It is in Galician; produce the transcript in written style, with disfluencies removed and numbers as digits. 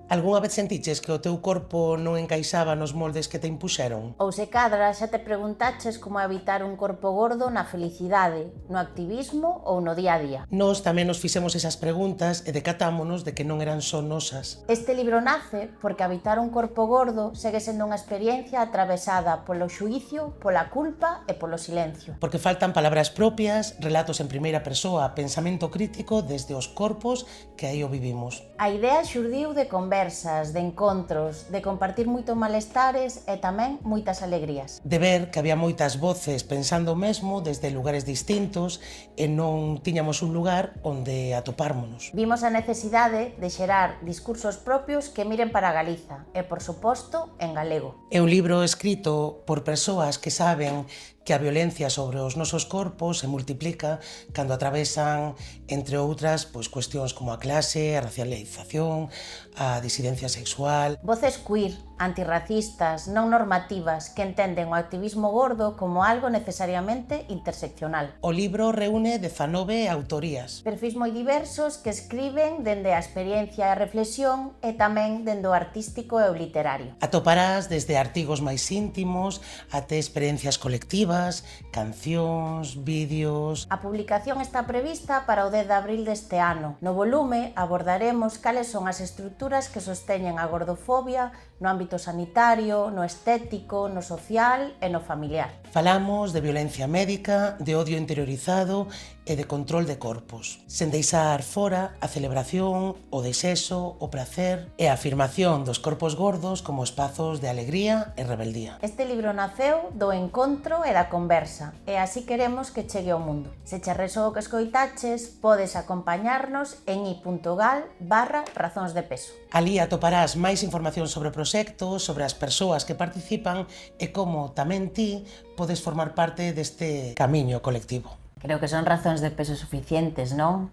Algúnha vez sentiches que o teu corpo non encaixaba nos moldes que te impuxeron? Ou se cadra xa te preguntaches como evitar un corpo gordo na felicidade, no activismo ou no día a día. Nós tamén nos fixemos esas preguntas e decatámonos de que non eran só nosas. Este libro nace porque habitar un corpo gordo segue sendo unha experiencia atravesada polo xuízo, pola culpa e polo silencio. Porque faltan palabras propias, relatos en primeira persoa, pensamento crítico desde os corpos que aí o vivimos. A idea xurdiu de conversas, de encontros, de compartir moito malestares e tamén moitas alegrías. De ver que había moitas voces pensando o mesmo desde lugares distintos e non tiñamos un lugar onde atopármonos. Vimos a necesidade de xerar discursos propios que miren para Galiza e, por suposto, en galego. É un libro escrito por persoas que saben que a violencia sobre os nosos corpos se multiplica cando atravesan, entre outras, cuestións como a clase, a racialización, a disidencia sexual. Voces queer, antirracistas, non normativas, que entenden o activismo gordo como algo necesariamente interseccional. O libro reúne 19 autorías. Perfis moi diversos que escriben dende a experiencia e a reflexión e tamén dende o artístico e o literario. Atoparás desde artigos máis íntimos até experiencias colectivas, cancións, vídeos. A publicación está prevista para o 10 de abril deste ano. No volume abordaremos cales son as estruturas que sosteñen a gordofobia no ámbito sanitario, no estético, no social e no familiar. Falamos de violencia médica, de odio interiorizado e de control de corpos, sen deixar fora a celebración, o desexo, o prazer e a afirmación dos corpos gordos como espazos de alegría e rebeldía. Este libro naceu do encontro e da conversa, e así queremos que chegue ao mundo. Se che resou o que escoitaches, podes acompañarnos en i.gal/razóns de peso. Alí atoparás máis información sobre o proxecto, sobre as persoas que participan e como tamén ti podes formar parte deste camiño colectivo. Creo que son razóns de peso suficientes, non?